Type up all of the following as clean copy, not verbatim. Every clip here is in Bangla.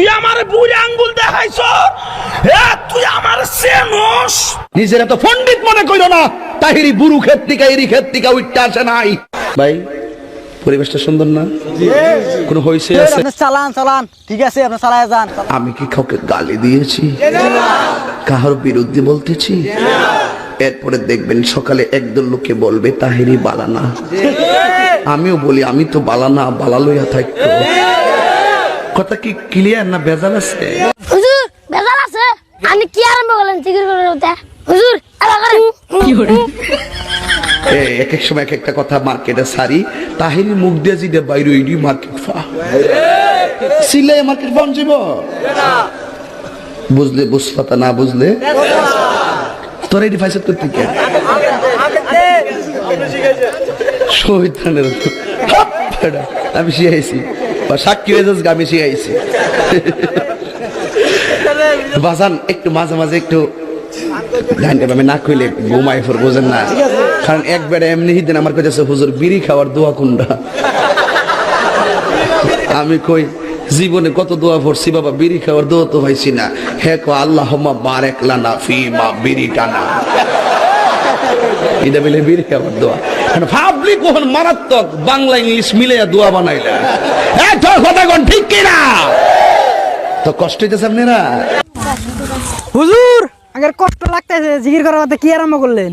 তুই আমার বুড়ি আঙ্গুল দেখাইছ, তুই আমার চেনস। নিজেরা তো পণ্ডিত মনে কইল না, তাহিরি বুরু ক্ষেত থেকে এরি ক্ষেত থেকে উঠতে আসে নাই। ভাই পরিবেশটা সুন্দর না? কোন হইছে আছে? চালান চালান, ঠিক আছে আপনি চালায় যান। আমি কি কাউকে গালি দিয়েছি, কাহার বিরুদ্ধে বলতেছি? এরপরে দেখবেন সকালে একদল লোকে বলবে তাহিরি বালানা, আমিও বলি আমি তো বালানা, বালা লইয়া থাকতো। কথা কি ক্লিয়ার না ভেজাল আছে? হুজুর বেজাল আছে, আমি কি আরম্ভ করলেন জিকির করে ওটা হুজুর আবার করেন কি করে। এক এক সময় এক একটা কথা মার্কেটে সারি, তাহিরি মুখ দিয়ে যেটা বাইরে ওইডি মার্কেট ফা সিলে মার্কেট ফাউন যাব। বুঝলে বুঝপাতা, না বুঝলে তোর এটি ফাইসেট করতে কে শহীদানের আমি শিখাইছি, বা সাক্ষী হয়ে যাস আমি শিখাইছি। বাজান একটু মাঝে মাঝে একটু আমি না কইলে ঘুমাই ফোর, বোঝেন না? কারণ একবারে এমনি দিন আমার কাছে হুজুর বিড়ি খাওয়ার দোয়া কোনটা। আমি কই জীবনে কত দোয়া পড়ছি বাবা, বিড়ি খাওয়ার দোয়া তো হয়েছি না। হে কো আল্লাহুম্মা বারিক লানা ফিমা বিড়ি টানা, এটা বলে বিড়ি খাওয়ার দোয়া। কারণ ভাবলি কখন মারাত্মক বাংলা ইংলিশ মিলাইয়া দোয়া বানাইলা, তোর কথা কোন ঠিক কিনা? তো কষ্ট হইতেছে আপনারা? হুজুর আগের কষ্ট লাগতেছে, জিকির করার মধ্যে কি আরম্ভ করলেন?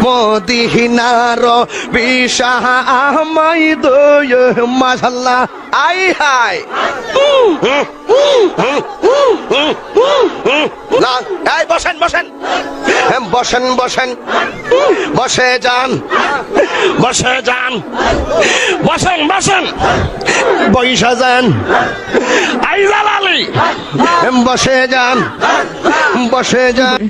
মদিনার বিশাহ আমাই দয় মাশাআল্লাহ। আই হাই না, এই বসেন বসেন বসেন বসেন, বসে যান বসে যান, বসেন বসেন বইসা যান। আই জালালি বসে যান বসে যান।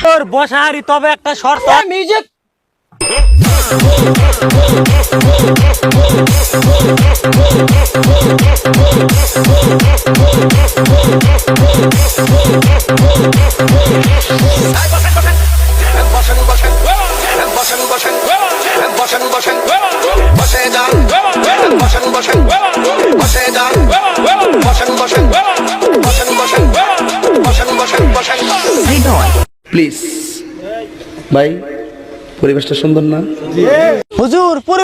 তোর বসাহারি তবে একটা শর্ত। মিউজিক বসেন বসেন বসেন বসেন বসেন বসেন বসে যান বসেন বসেন বসে যান বসেন বসেন বসেন বসেন বসেন বসেন বসেন। প্লিজ ভাই পরিবেশটা সুন্দর না? হুজুর